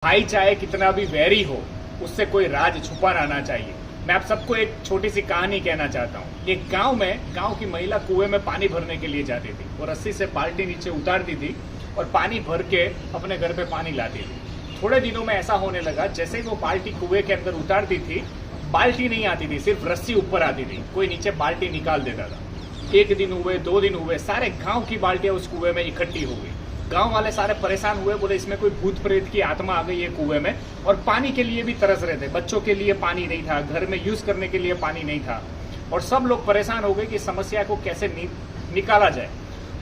भाई चाहे कितना भी वैरी हो, उससे कोई राज छुपा रहना चाहिए। मैं आप सबको एक छोटी सी कहानी कहना चाहता हूँ। एक गांव की महिला कुएं में पानी भरने के लिए जाती थी। वो रस्सी से बाल्टी नीचे उतारती थी और पानी भर के अपने घर पे पानी लाती थी। थोड़े दिनों में ऐसा होने लगा, जैसे ही वो बाल्टी कुएं के अंदर उतारती थी, बाल्टी नहीं आती थी, सिर्फ रस्सी ऊपर आती थी। कोई नीचे बाल्टी निकाल देता था। एक दिन हुए, 2 दिन हुए, सारे गाँव की बाल्टियां उस कुएं में इकट्ठी हो गई। गांव वाले सारे परेशान हुए, बोले इसमें कोई भूत प्रेत की आत्मा आ गई है कुएं में। और पानी के लिए भी तरस रहे थे। बच्चों के लिए पानी नहीं था, घर में यूज करने के लिए पानी नहीं था। और सब लोग परेशान हो गए कि समस्या को कैसे निकाला जाए।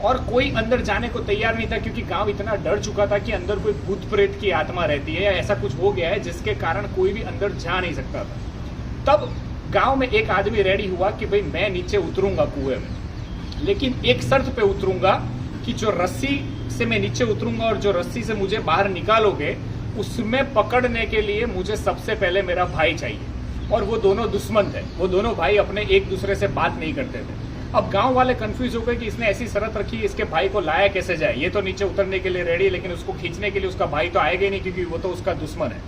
और कोई अंदर जाने को तैयार नहीं था, क्योंकि गांव इतना डर चुका था कि अंदर कोई भूत प्रेत की आत्मा रहती है या ऐसा कुछ हो गया है जिसके कारण कोई भी अंदर जा नहीं सकता था। तब गांव में एक आदमी रेडी हुआ कि भाई मैं नीचे उतरूंगा कुएं में, लेकिन एक शर्त पे उतरूंगा कि जो रस्सी से मैं नीचे उतरूंगा और जो रस्सी से मुझे बाहर निकालोगे, उसमें पकड़ने के लिए मुझे सबसे पहले मेरा भाई चाहिए। और वो दोनों दुश्मन थे। वो दोनों भाई अपने एक दूसरे से बात नहीं करते थे। अब गांव वाले कंफ्यूज हो गए कि इसने ऐसी शर्त रखी, इसके भाई को लाया कैसे जाए। ये तो नीचे उतरने के लिए रेडी है, लेकिन उसको खींचने के लिए उसका भाई तो आएगा ही नहीं, क्योंकि वो तो उसका दुश्मन है।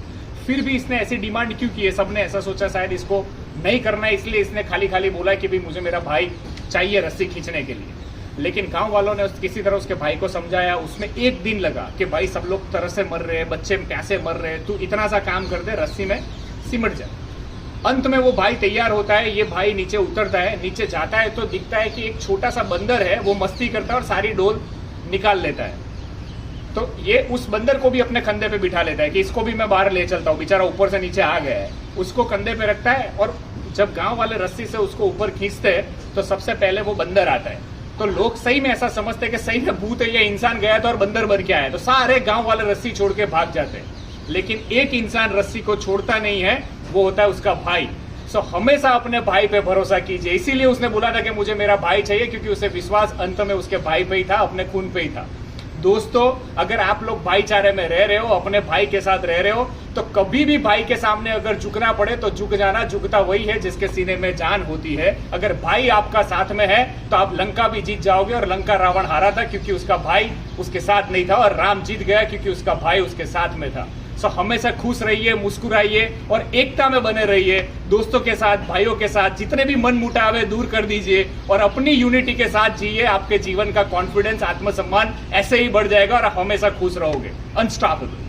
फिर भी इसने ऐसी डिमांड क्यों की है? सबने ऐसा सोचा शायद इसको नहीं करना है, इसलिए इसने खाली खाली बोला कि भाई मुझे मेरा भाई चाहिए रस्सी खींचने के लिए। लेकिन गांव वालों ने किसी तरह उसके भाई को समझाया। उसमें एक दिन लगा कि भाई सब लोग तरस से मर रहे हैं, बच्चे प्यासे मर रहे हैं, तू इतना सा काम कर दे, रस्सी में सिमट जा। अंत में वो भाई तैयार होता है। ये भाई नीचे उतरता है, नीचे जाता है तो दिखता है कि एक छोटा सा बंदर है, वो मस्ती करता है और सारी डोल निकाल लेता है। तो ये उस बंदर को भी अपने कंधे पे बिठा लेता है कि इसको भी मैं बाहर ले चलता हूँ, बेचारा ऊपर से नीचे आ गया है। उसको कंधे पे रखता है और जब गांव वाले रस्सी से उसको ऊपर खींचते हैं तो सबसे पहले वो बंदर आता है। तो लोग सही में ऐसा समझते हैं कि सही में भूत है या इंसान गया था और बंदर बन के आया, तो सारे गांव वाले रस्सी छोड़ के भाग जाते हैं। लेकिन एक इंसान रस्सी को छोड़ता नहीं है, वो होता है उसका भाई। सो हमेशा अपने भाई पे भरोसा कीजिए। इसीलिए उसने बोला था कि मुझे मेरा भाई चाहिए, क्योंकि उसे विश्वास अंत में उसके भाई पे ही था, अपने खून पे ही था। दोस्तों, अगर आप लोग भाईचारे में रह रहे हो, अपने भाई के साथ रह रहे हो, तो कभी भी भाई के सामने अगर झुकना पड़े तो झुक जाना। झुकता वही है जिसके सीने में जान होती है। अगर भाई आपका साथ में है तो आप लंका भी जीत जाओगे। और लंका रावण हारा था क्योंकि उसका भाई उसके साथ नहीं था, और राम जीत गया क्योंकि उसका भाई उसके साथ में था। सो हमेशा खुश रहिए, मुस्कुराइए और एकता में बने रहिए। दोस्तों के साथ, भाइयों के साथ जितने भी मन मुटाव है दूर कर दीजिए और अपनी यूनिटी के साथ जिए। आपके जीवन का कॉन्फिडेंस, आत्मसम्मान ऐसे ही बढ़ जाएगा और आप हमेशा खुश रहोगे। अनस्टॉपेबल।